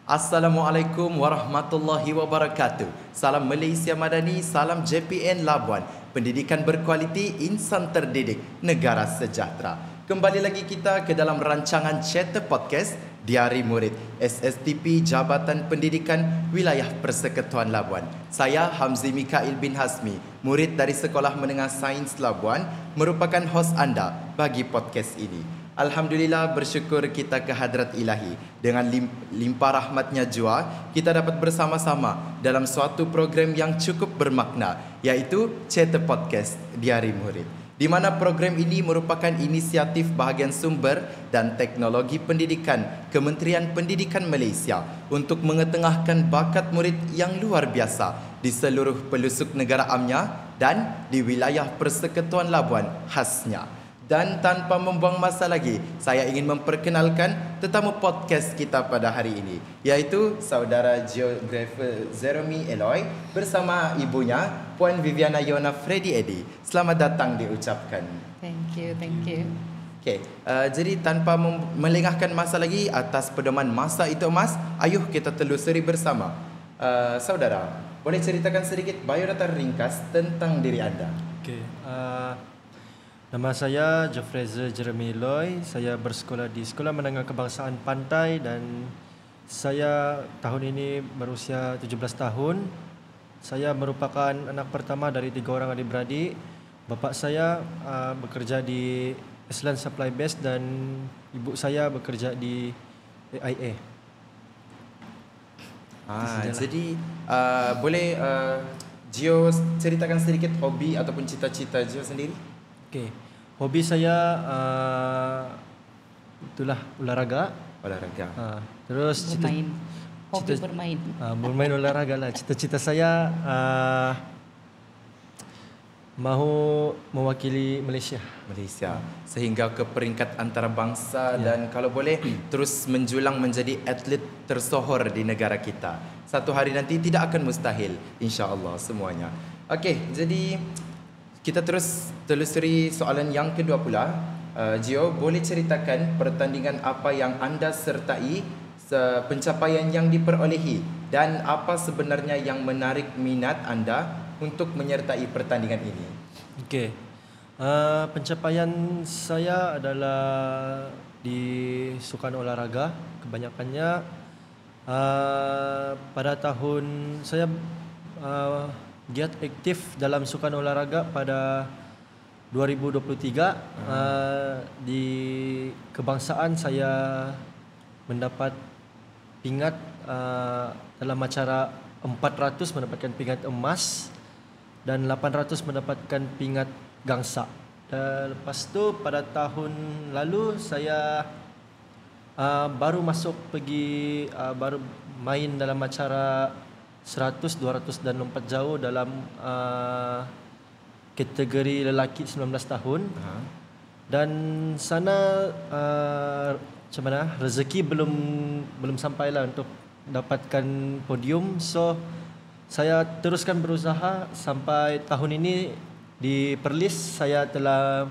Assalamualaikum warahmatullahi wabarakatuh. Salam Malaysia Madani, salam JPN Labuan. Pendidikan berkualiti, insan terdidik, negara sejahtera. Kembali lagi kita ke dalam rancangan Chatter Podcast Diari Murid SSTP Jabatan Pendidikan Wilayah Persekutuan Labuan. Saya Hamzi Mikail bin Hasmi, murid dari Sekolah Menengah Sains Labuan, merupakan hos anda bagi podcast ini. Alhamdulillah, bersyukur kita ke hadrat ilahi. Dengan limpah rahmatnya jua, kita dapat bersama-sama dalam suatu program yang cukup bermakna, iaitu Chatter Podcast Diari Murid, di mana program ini merupakan inisiatif bahagian sumber dan teknologi pendidikan Kementerian Pendidikan Malaysia untuk mengetengahkan bakat murid yang luar biasa di seluruh pelosok negara amnya dan di wilayah Persekutuan Labuan khasnya. Dan tanpa membuang masa lagi, saya ingin memperkenalkan tetamu podcast kita pada hari ini, iaitu saudara geografer Jeremy Eloy bersama ibunya, Puan Viviana Yona Freddy Edi. Selamat datang diucapkan. Thank you. Okay, jadi tanpa melengahkan masa lagi, atas pedoman masa itu emas, ayuh kita telusuri bersama. Saudara, boleh ceritakan sedikit biodata ringkas tentang diri anda? Okay. Nama saya Geoffrey Jeremy Loy. Saya bersekolah di Sekolah Menengah Kebangsaan Pantai dan saya tahun ini berusia 17 tahun. Saya merupakan anak pertama dari 3 orang adik-beradik. Bapa saya bekerja di Island Supply Base dan ibu saya bekerja di AIA. Jadi boleh Gio ceritakan sedikit hobi ataupun cita-cita Gio sendiri? Okey, hobi saya itulah olahraga. Terus bermain olahraga lah. Cita-cita saya mahu mewakili Malaysia sehingga ke peringkat antarabangsa dan kalau boleh terus menjulang menjadi atlet tersohor di negara kita. Satu hari nanti tidak akan mustahil, insya-Allah semuanya. Okey, jadi kita terus telusuri soalan yang kedua pula. Gio, boleh ceritakan pertandingan apa yang anda sertai, pencapaian yang diperolehi dan apa sebenarnya yang menarik minat anda untuk menyertai pertandingan ini? Okey. Pencapaian saya adalah di sukan olahraga. Kebanyakannya pada tahun saya giat aktif dalam sukan olahraga pada 2023. Di kebangsaan saya mendapat pingat dalam acara 400 mendapatkan pingat emas dan 800 mendapatkan pingat gangsa. Dan lepas tu pada tahun lalu saya baru baru main dalam acara 100, 200 dan lompat jauh dalam kategori lelaki 19 tahun. Dan sana macam mana, rezeki belum sampailah untuk dapatkan podium. So saya teruskan berusaha sampai tahun ini di Perlis saya telah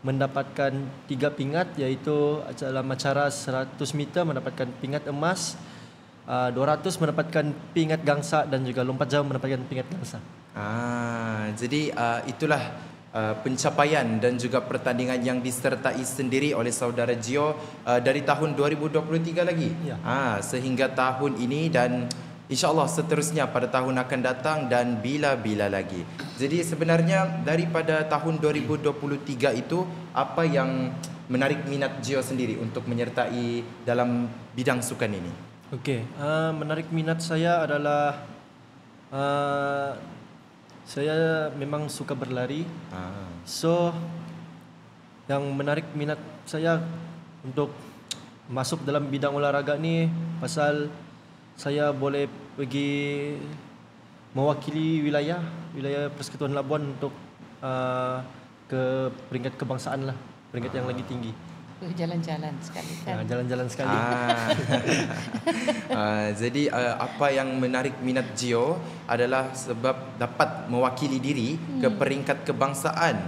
mendapatkan 3 pingat, iaitu dalam acara 100 meter mendapatkan pingat emas, 200 mendapatkan pingat gangsa dan juga lompat jauh mendapatkan pingat gangsa. Jadi itulah pencapaian dan juga pertandingan yang disertai sendiri oleh saudara Gio dari tahun 2023 lagi. Sehingga tahun ini dan insya-Allah seterusnya pada tahun akan datang dan bila-bila lagi. Jadi sebenarnya daripada tahun 2023 itu apa yang menarik minat Gio sendiri untuk menyertai dalam bidang sukan ini? Okey, menarik minat saya adalah saya memang suka berlari. So yang menarik minat saya untuk masuk dalam bidang olahraga ni pasal saya boleh pergi mewakili wilayah Persekutuan Labuan untuk ke peringkat kebangsaan lah, peringkat yang lagi tinggi. Jalan-jalan sekali kan? Jalan-jalan sekali. Jadi apa yang menarik minat Gio adalah sebab dapat mewakili diri ke peringkat kebangsaan.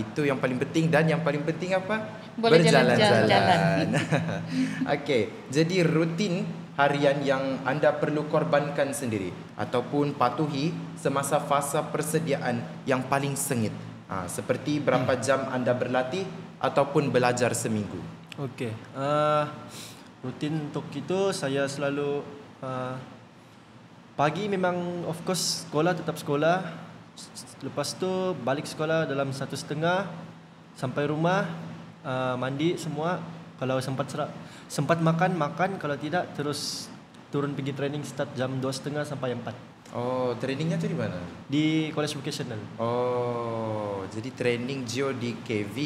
Itu yang paling penting. Dan yang paling penting apa? Boleh berjalan-jalan. Okey, jadi rutin harian yang anda perlu korbankan sendiri ataupun patuhi semasa fasa persediaan yang paling sengit? Seperti berapa jam anda berlatih ataupun belajar seminggu? Okey. Rutin untuk itu saya selalu pagi memang of course sekolah, tetap sekolah. Lepas tu balik sekolah dalam 1:30, sampai rumah mandi semua. Kalau sempat makan, kalau tidak terus turun pergi training start jam 2:30 sampai 4. Oh, trainingnya tu di mana? Di College Vocational. Oh, jadi training Geo di KV.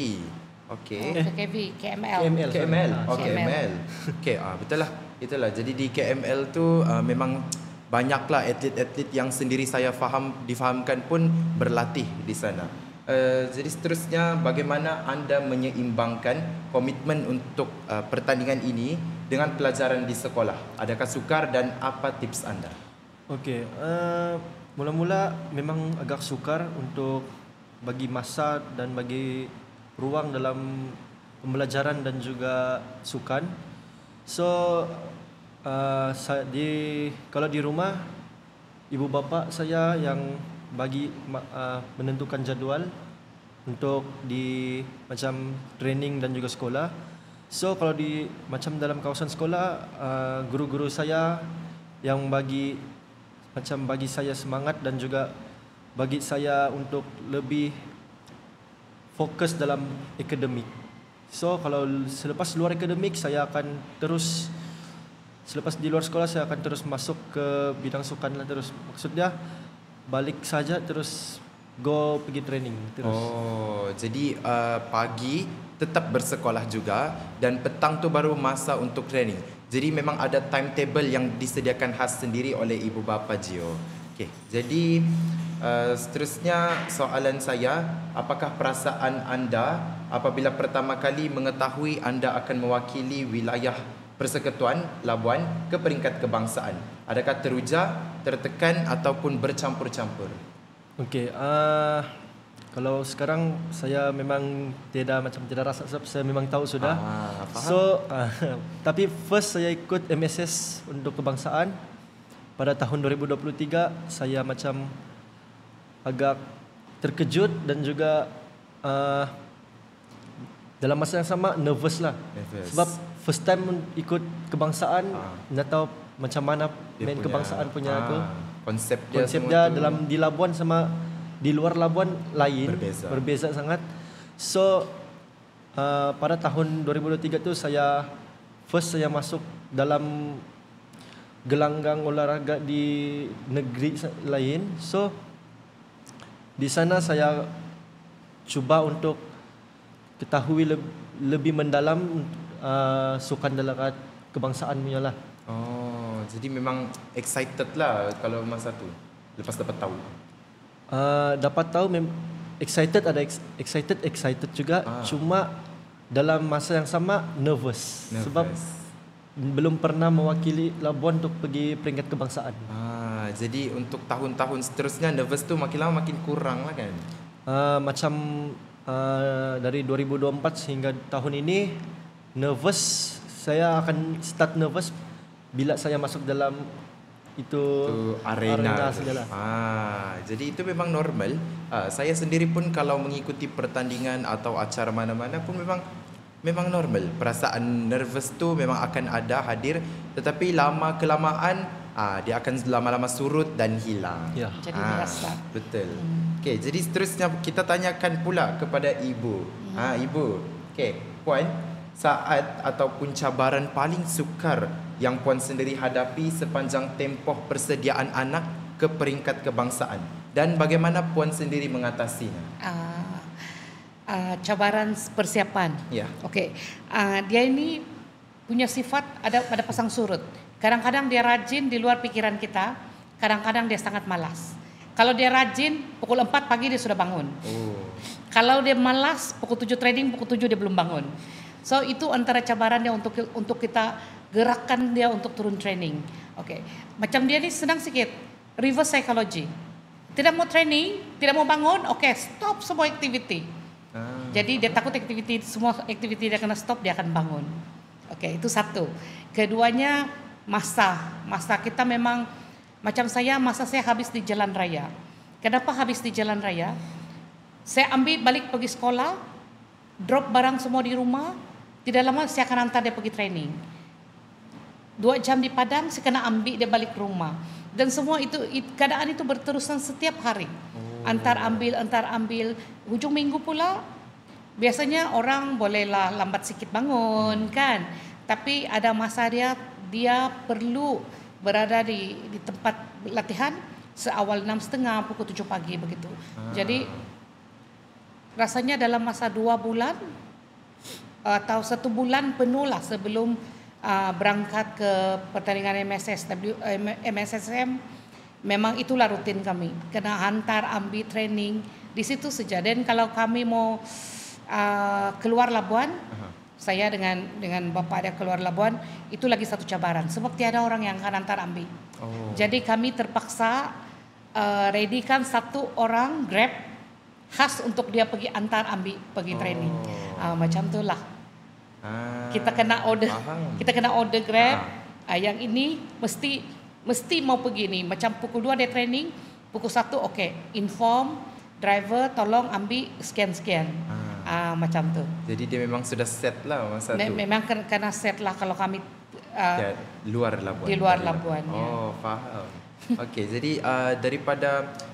Okey. KV, KML. KML. sorry. Oh, KML. Okey, betul lah. Itulah. Jadi di KML tu memang banyaklah atlet-atlet yang sendiri saya difahamkan pun berlatih di sana. Jadi seterusnya, bagaimana anda menyeimbangkan komitmen untuk pertandingan ini dengan pelajaran di sekolah? Adakah sukar dan apa tips anda? Okey, mula-mula memang agak sukar untuk bagi masa dan bagi ruang dalam pembelajaran dan juga sukan. So kalau di rumah ibu bapa saya yang bagi menentukan jadual untuk di macam training dan juga sekolah. So kalau macam dalam kawasan sekolah, guru-guru saya yang bagi saya semangat dan juga bagi saya untuk lebih fokus dalam akademik. So kalau selepas luar akademik selepas di luar sekolah saya akan terus masuk ke bidang sukan lah terus. Maksudnya balik saja terus pergi training terus. Oh, jadi pagi tetap bersekolah juga dan petang tu baru masa untuk training. Jadi memang ada timetable yang disediakan khas sendiri oleh ibu bapa Gio. Okey, jadi seterusnya soalan saya, apakah perasaan anda apabila pertama kali mengetahui anda akan mewakili wilayah Persekutuan Labuan ke peringkat kebangsaan? Adakah teruja, tertekan ataupun bercampur-campur? Okey, kalau sekarang saya memang tidak rasa sebab saya memang tahu sudah. Faham. So tapi first saya ikut MSS untuk kebangsaan pada tahun 2023. Saya macam agak terkejut dan juga dalam masa yang sama nervous lah. Sebab first time ikut kebangsaan, nak tahu macam mana main kebangsaan punya konsep dia dalam di Labuan sama di luar Labuan lain, berbeza sangat. So pada tahun 2023 tu saya masuk dalam gelanggang olahraga di negeri lain. So di sana saya cuba untuk ketahui lebih mendalam sukan dalam kebangsaan punya lah. Oh, jadi memang excited lah kalau masa tu lepas dapat tahu. Excited, ada excited juga. Cuma dalam masa yang sama nervous. Sebab belum pernah mewakili Labuan untuk pergi peringkat kebangsaan. Jadi untuk tahun-tahun seterusnya nervous tu makin lama makin kurang lah kan? Macam dari 2024 hingga tahun ini nervous. Saya akan start nervous bila saya masuk dalam itu arena segala. Jadi itu memang normal. Saya sendiri pun kalau mengikuti pertandingan atau acara mana-mana pun memang normal. Perasaan nervous tu memang akan ada hadir, tetapi lama kelamaan dia akan lama-lama surut dan hilang. Ya. Jadi merasa. Betul. Okey, jadi seterusnya kita tanyakan pula kepada ibu. Ibu. Okey, puan, saat ataupun cabaran paling sukar yang puan sendiri hadapi sepanjang tempoh persediaan anak ke peringkat kebangsaan, dan bagaimana puan sendiri mengatasinya? Cabaran persiapan. Ya. Okey. Dia ini punya sifat ada pasang surut. Kadang-kadang dia rajin di luar pikiran kita, kadang-kadang dia sangat malas. Kalau dia rajin, pukul 4 pagi dia sudah bangun. Kalau dia malas, pukul 7 training, pukul 7 dia belum bangun. So itu antara cabaran dia untuk kita gerakkan dia untuk turun training. Okey. Macam dia ni senang sikit. Reverse psychology. Tidak mau training, tidak mau bangun, okey, stop semua aktiviti. Jadi dia takut semua aktiviti dia kena stop, dia akan bangun. Okey, itu satu. Keduanya, masa kita memang macam masa saya habis di jalan raya. Kenapa habis di jalan raya? Saya ambil balik pergi sekolah, drop barang semua di rumah, tidak lama saya akan hantar dia pergi training. 2 jam di Padang, saya kena ambil dia balik ke rumah. Dan semua itu, keadaan itu berterusan setiap hari. Antar ambil. Hujung minggu pula, biasanya orang bolehlah lambat sikit bangun kan. Tapi ada masa dia perlu berada di tempat latihan seawal 6.30 pukul 7 pagi begitu. Jadi rasanya dalam masa 2 bulan atau 1 bulan penuh lah sebelum berangkat ke pertandingan MSSM, memang itulah rutin kami. Kena hantar ambil training di situ saja. Dan kalau kami mau keluar Labuan, saya dengan bapak dia keluar Labuan, itu lagi satu cabaran sebab tiada orang yang akan hantar ambil. Jadi kami terpaksa readykan 1 orang Grab khas untuk dia pergi antar ambil pergi training. Macam itulah. Kita kena order Grab. Yang ini mesti mau pergi ni. Macam pukul 2 dia training, pukul 1 okey, inform driver tolong ambil sekian. Macam tu. Jadi dia memang sudah set lah masa tu. Memang kena set lah kalau kami luar Labuan. Di luar Labuan. Faham. Okey, jadi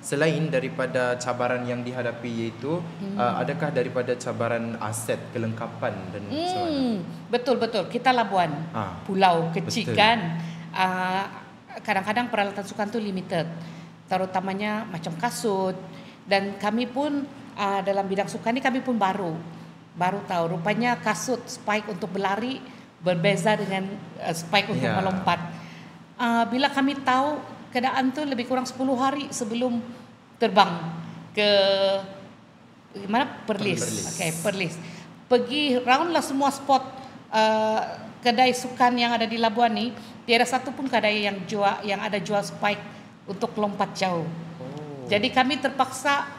selain daripada cabaran yang dihadapi iaitu adakah daripada cabaran aset, kelengkapan dan sebagainya? Betul. Kita Labuan, pulau kecil kan. Kadang-kadang peralatan sukan tu limited, terutamanya macam kasut. Dan kami pun dalam bidang sukan ni kami pun baru tahu rupanya kasut spike untuk berlari berbeza dengan spike untuk melompat. Bila kami tahu keadaan tu lebih kurang 10 hari sebelum terbang ke mana Perlis. Perlis. Pergi round lah semua spot kedai sukan yang ada di Labuan ni, tiada satu pun kedai yang ada jual spike untuk lompat jauh. Jadi kami terpaksa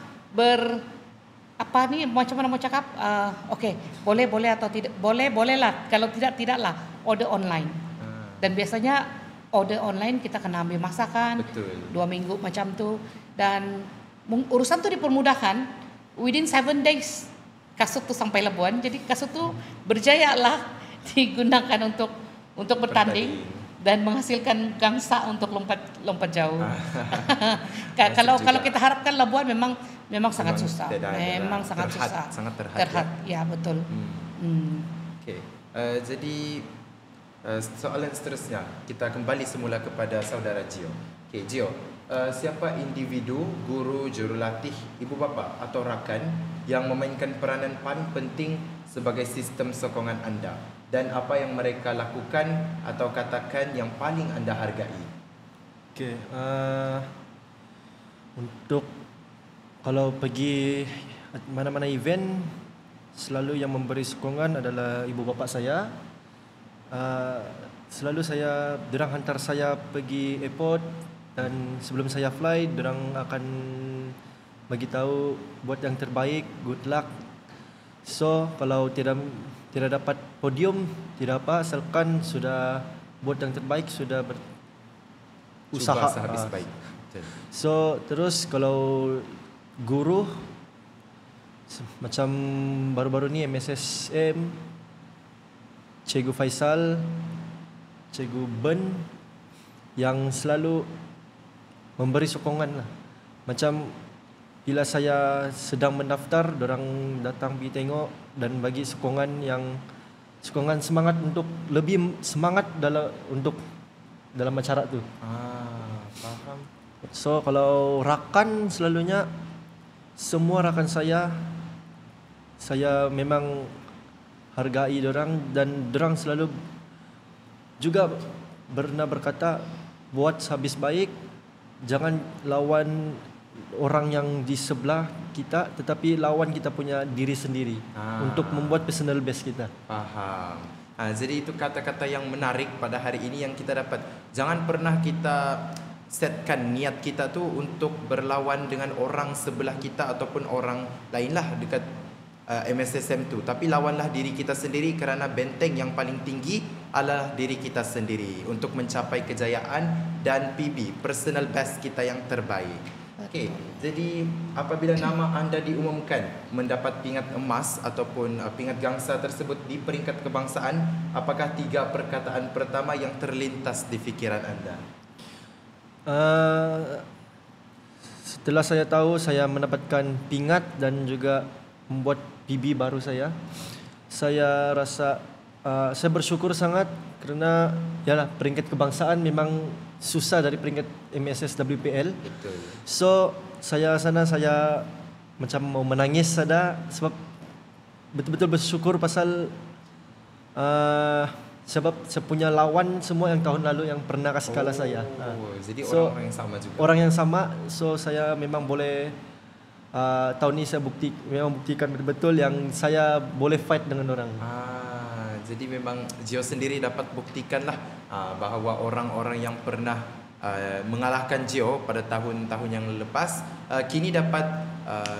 macam mana mau cakap, boleh atau tidak, bolehlah, kalau tidaklah order online. Dan biasanya order online kita kena ambil masakan 2 minggu macam tu, dan urusan tu dipermudahkan within 7 days kasut tu sampai Labuan. Jadi kasut tu berjaya lah digunakan untuk bertanding dan menghasilkan gangsa untuk lompat jauh. Kalau kita harapkan Labuan memang sangat susah. Memang sangat susah. Sangat terhad. Ya, betul. Okey. Jadi soalan seterusnya, kita kembali semula kepada saudara Gio. Okey, Gio, siapa individu, guru, jurulatih, ibu bapa atau rakan yang memainkan peranan paling penting sebagai sistem sokongan anda, dan apa yang mereka lakukan atau katakan yang paling anda hargai? Okey, untuk kalau pergi mana-mana event, selalu yang memberi sokongan adalah ibu bapa saya. Selalu dorang hantar saya pergi airport, dan sebelum saya fly, dorang akan bagi tahu buat yang terbaik, good luck. So kalau tidak dapat podium, tidak apa, asalkan sudah buat yang terbaik, sudah berusaha habis baik. So terus kalau guru, macam baru-baru ni MSSM, Cikgu Faisal, Cikgu Ben, yang selalu memberi sokongan lah. Macam bila saya sedang mendaftar, dorang datang pergi tengok dan bagi sokongan semangat untuk lebih semangat dalam acara tu. Faham. So kalau rakan, selalunya semua rakan saya memang hargai dorang, dan dorang selalu juga pernah berkata, buat habis baik, jangan lawan orang yang di sebelah kita, tetapi lawan kita punya diri sendiri untuk membuat personal best kita. Faham. Jadi itu kata-kata yang menarik pada hari ini yang kita dapat. Jangan pernah kita setkan niat kita tu untuk berlawan dengan orang sebelah kita ataupun orang lain lah dekat MSSM tu, tapi lawanlah diri kita sendiri kerana benteng yang paling tinggi adalah diri kita sendiri untuk mencapai kejayaan dan PB, personal best kita yang terbaik. Okey, jadi apabila nama anda diumumkan mendapat pingat emas ataupun pingat gangsa tersebut di peringkat kebangsaan, apakah 3 perkataan pertama yang terlintas di fikiran anda? Setelah saya tahu saya mendapatkan pingat dan juga membuat PB baru saya rasa saya bersyukur sangat kerana yalah peringkat kebangsaan memang susah dari peringkat MSS WPL. Betul. So saya macam mau menangis sada sebab betul-betul bersyukur pasal sebab saya punya lawan semua yang tahun lalu yang pernah kasih kalah saya. Jadi So, orang-orang yang sama juga. Orang yang sama, so saya memang boleh tahun ini saya buktikan betul-betul yang saya boleh fight dengan orang. Jadi memang Gio sendiri dapat buktikanlah bahawa orang-orang yang pernah mengalahkan Gio pada tahun-tahun yang lepas, kini dapat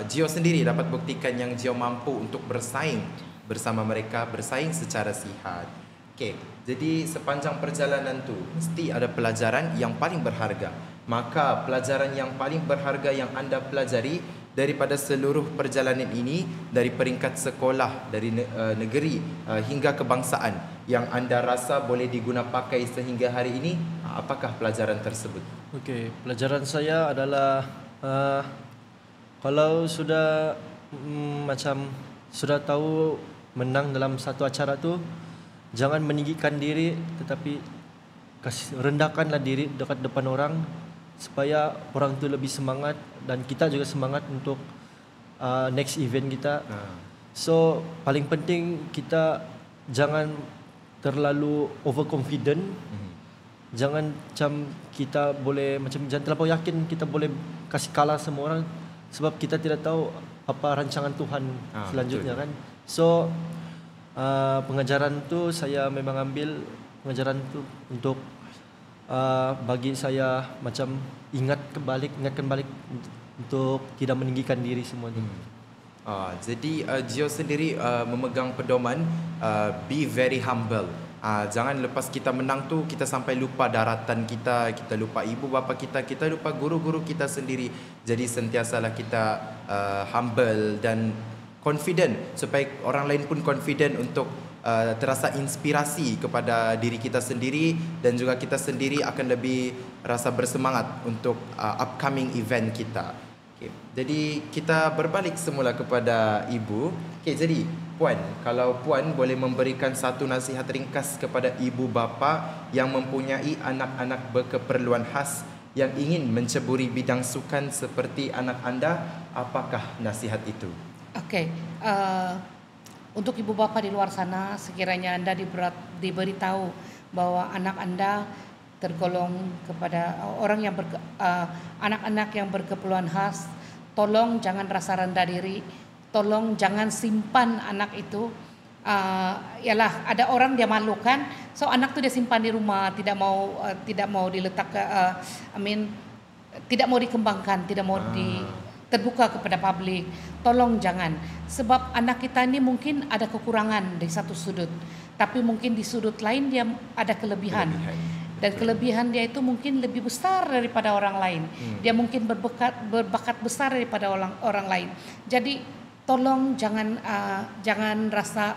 Gio sendiri dapat buktikan yang Gio mampu untuk bersaing bersama mereka, bersaing secara sihat. Okey, jadi sepanjang perjalanan tu mesti ada pelajaran yang paling berharga. Maka pelajaran yang paling berharga yang anda pelajari daripada seluruh perjalanan ini, dari peringkat sekolah, dari negeri hingga kebangsaan, yang anda rasa boleh diguna pakai sehingga hari ini, apakah pelajaran tersebut? Okey, pelajaran saya adalah kalau sudah macam sudah tahu menang dalam satu acara tu, jangan meninggikan diri, tetapi rendahkanlah diri dekat depan orang supaya orang tu lebih semangat dan kita juga semangat untuk next event kita. So paling penting kita jangan terlalu overconfident. Jangan macam kita boleh macam jangan terlalu yakin kita boleh kasih kalah semua orang sebab kita tidak tahu apa rancangan Tuhan selanjutnya, betul kan. So pengajaran tu saya memang ambil pengajaran tu untuk bagi saya macam ingatkan balik untuk tidak meninggikan diri semua tu. Jadi Gio sendiri memegang pedoman be very humble. Jangan lepas kita menang tu kita sampai lupa daratan kita, kita lupa ibu bapa kita lupa guru-guru kita sendiri. Jadi sentiasalah kita humble dan confident supaya orang lain pun confident untuk terasa inspirasi kepada diri kita sendiri, dan juga kita sendiri akan lebih rasa bersemangat untuk upcoming event kita. Okay. Jadi kita berbalik semula kepada ibu. Okay, jadi Puan, kalau Puan boleh memberikan satu nasihat ringkas kepada ibu bapa yang mempunyai anak-anak berkeperluan khas yang ingin menceburi bidang sukan seperti anak anda, apakah nasihat itu? Okey, untuk ibu bapa di luar sana, sekiranya anda diberitahu bahwa anak anda tergolong kepada orang yang anak-anak yang berkeperluan khas, tolong jangan rasa rendah diri, tolong jangan simpan anak itu. Ialah ada orang dia malukan, so anak tu dia simpan di rumah, tidak mau diletak tidak mau dikembangkan, tidak mau terbuka kepada publik. Tolong jangan, sebab anak kita ini mungkin ada kekurangan di satu sudut, tapi mungkin di sudut lain dia ada kelebihan. Dan kelebihan dia itu mungkin lebih besar daripada orang lain. Dia mungkin berbakat besar daripada orang lain. Jadi tolong jangan rasa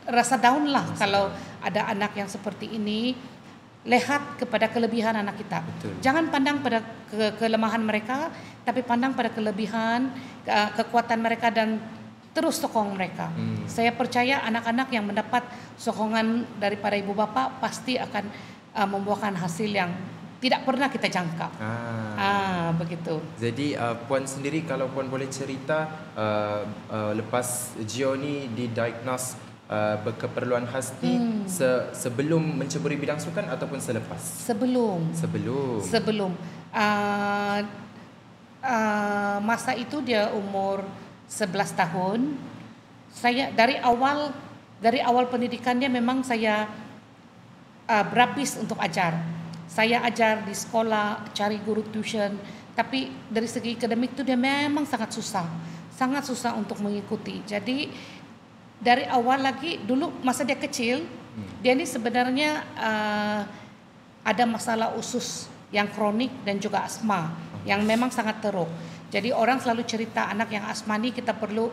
rasa down lah kalau ada anak yang seperti ini. Lihat kepada kelebihan anak kita. Betul. Jangan pandang pada kelemahan mereka, tapi pandang pada kelebihan, kekuatan mereka, dan terus sokong mereka. Saya percaya anak-anak yang mendapat sokongan daripada ibu bapa pasti akan membuahkan hasil yang tidak pernah kita jangka. Begitu. Jadi Puan sendiri, kalau Puan boleh cerita lepas Gio ni didiagnose berkeperluan khas ni, sebelum menceburi bidang sukan ataupun selepas? Sebelum. Masa itu dia umur 11 tahun. Saya dari awal pendidikannya memang saya berhabis untuk ajar. Saya ajar di sekolah, cari guru tuition, tapi dari segi akademik itu dia memang sangat susah untuk mengikuti. Jadi dari awal lagi dulu masa dia kecil, dia ini sebenarnya ada masalah usus yang kronik dan juga asma yang memang sangat teruk. Jadi orang selalu cerita anak yang asma ini kita perlu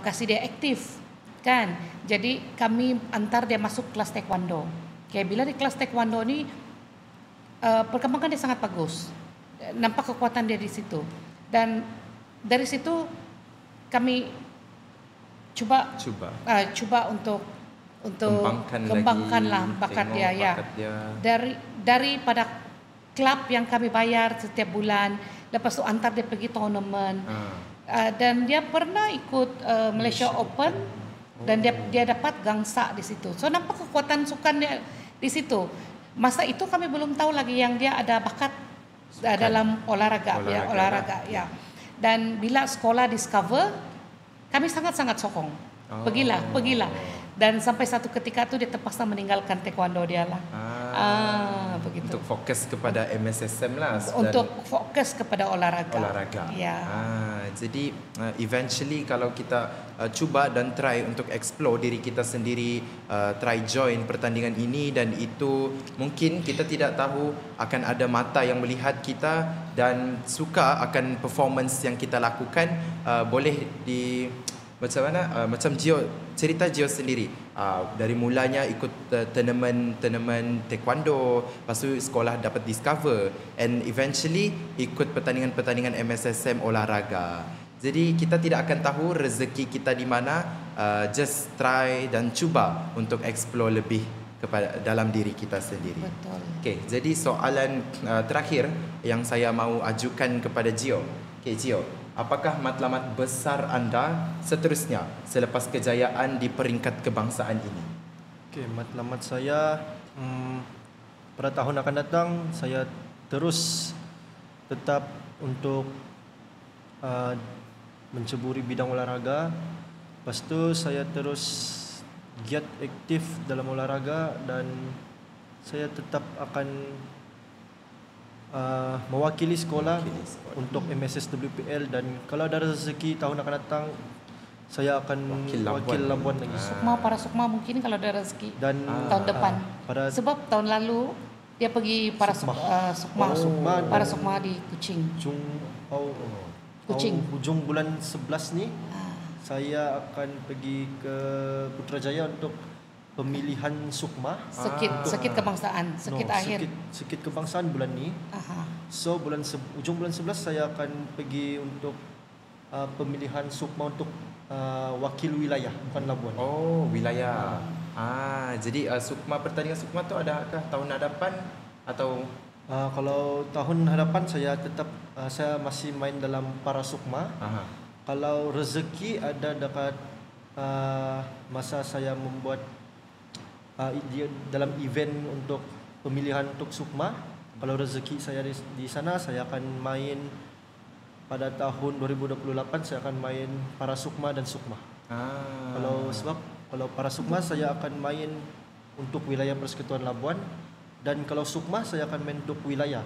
kasih dia aktif, kan? Jadi kami antar dia masuk kelas taekwondo. Kayak bila di kelas taekwondo ini perkembangan dia sangat bagus, nampak kekuatan dia di situ. Dan dari situ kami coba untuk kembangkanlah bakat dia ya. Daripada klub yang kami bayar setiap bulan, lepas itu antar dia pergi tournament. Dan dia pernah ikut Malaysia Open dan dia dapat gangsa di situ. So nampak kekuatan sukan dia di situ. Masa itu kami belum tahu lagi yang dia ada bakat dalam olahraga ya. Dan bila sekolah discover, kami sangat-sangat sokong. Pergilah. Dan sampai satu ketika tu dia terpaksa meninggalkan taekwondo dia lah. Begitu. Untuk fokus kepada MSSM lah. Untuk fokus kepada olahraga. Ya. Jadi eventually kalau kita cuba dan try untuk explore diri kita sendiri, try join pertandingan ini dan itu, mungkin kita tidak tahu akan ada mata yang melihat kita dan suka akan performance yang kita lakukan. Boleh di macam mana, macam cerita Gio sendiri, dari mulanya ikut tournament taekwondo, lepas tu sekolah dapat discover, and eventually ikut pertandingan MSSM olahraga. Jadi kita tidak akan tahu rezeki kita di mana, just try dan cuba untuk explore lebih kepada dalam diri kita sendiri. Betul. Okay, jadi soalan terakhir yang saya mahu ajukan kepada Gio. Okay, Gio, apakah matlamat besar anda seterusnya selepas kejayaan di peringkat kebangsaan ini? Okay, matlamat saya pada tahun akan datang saya terus tetap untuk menceburi bidang olahraga. Lepas tu saya terus giat aktif dalam olahraga dan saya tetap akan mewakili sekolah untuk MSSWPL, dan kalau ada rezeki tahun akan datang saya akan wakil Labuan lagi. Para Sukma mungkin kalau ada rezeki dan tahun depan. Sebab tahun lalu dia pergi para Sukma di Kuching. Hujung bulan 11 ni saya akan pergi ke Putrajaya untuk pemilihan Sukma. Sekit kebangsaan, Sekit kebangsaan bulan ni. So ujung bulan 11 saya akan pergi untuk pemilihan Sukma untuk wakil wilayah, bukan Labuan. Oh, wilayah. Jadi pertandingan Sukma tu adakah tahun hadapan atau kalau tahun hadapan saya tetap saya masih main dalam para Sukma. Kalau rezeki ada dekat masa saya membuat dalam event untuk pemilihan untuk Sukma, kalau rezeki saya di sana saya akan main pada tahun 2028, saya akan main para Sukma dan Sukma. Kalau para Sukma saya akan main untuk wilayah Persekutuan Labuan, dan kalau Sukma saya akan main untuk wilayah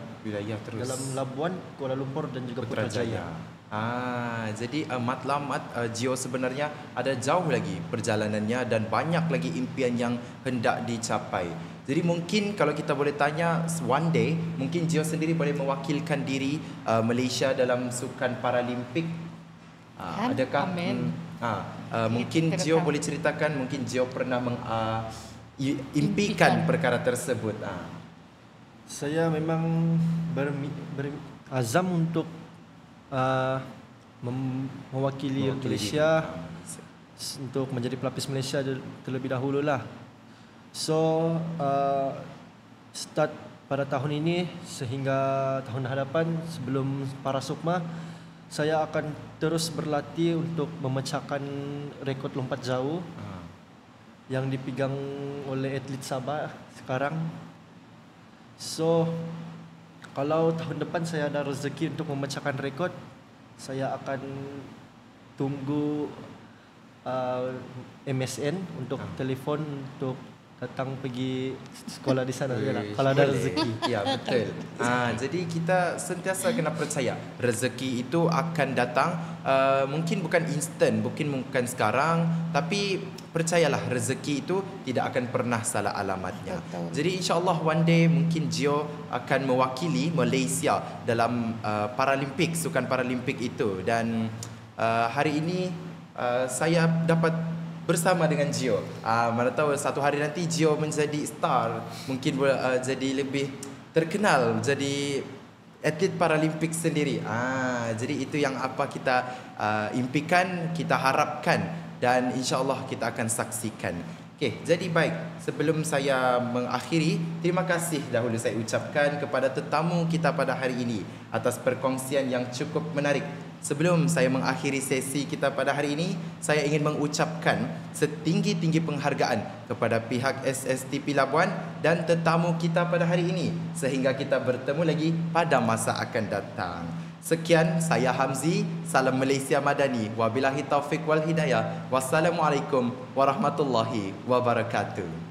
terus dalam Labuan, Kuala Lumpur dan juga Putrajaya. Jadi matlamat Gio sebenarnya ada jauh lagi perjalanannya dan banyak lagi impian yang hendak dicapai. Jadi mungkin kalau kita boleh tanya, one day mungkin Gio sendiri boleh mewakilkan diri Malaysia dalam sukan Paralimpik. Adakah? Mungkin Gio boleh ceritakan, mungkin Gio pernah impikan perkara tersebut. Saya memang berazam untuk mewakili Malaysia untuk menjadi pelapis Malaysia terlebih dahulu lah. So start pada tahun ini sehingga tahun hadapan sebelum para Sukma, saya akan terus berlatih untuk memecahkan rekod lompat jauh yang dipegang oleh atlet Sabah sekarang. So kalau tahun depan saya ada rezeki untuk memecahkan rekod, saya akan tunggu MSN untuk telefon untuk datang pergi sekolah di sana je lah, kalau ada Boleh. rezeki. Ya, betul. Jadi kita sentiasa kena percaya rezeki itu akan datang, mungkin bukan instan, mungkin bukan sekarang, tapi percayalah rezeki itu tidak akan pernah salah alamatnya. Betul. Jadi insya-Allah one day mungkin Gio akan mewakili Malaysia dalam Paralimpik, sukan Paralimpik itu, dan hari ini saya dapat bersama dengan Gio. Mana tahu satu hari nanti Gio menjadi star, mungkin jadi lebih terkenal, jadi atlet Paralimpik sendiri. Jadi itu yang apa kita impikan, kita harapkan, dan insya-Allah kita akan saksikan. Okey, jadi baik, sebelum saya mengakhiri, terima kasih dahulu saya ucapkan kepada tetamu kita pada hari ini atas perkongsian yang cukup menarik. Sebelum saya mengakhiri sesi kita pada hari ini, saya ingin mengucapkan setinggi-tinggi penghargaan kepada pihak SSTP Labuan dan tetamu kita pada hari ini, sehingga kita bertemu lagi pada masa akan datang. Sekian, saya Hamzi. Salam Malaysia Madani. Wabillahi taufiq wal hidayah. Wassalamualaikum warahmatullahi wabarakatuh.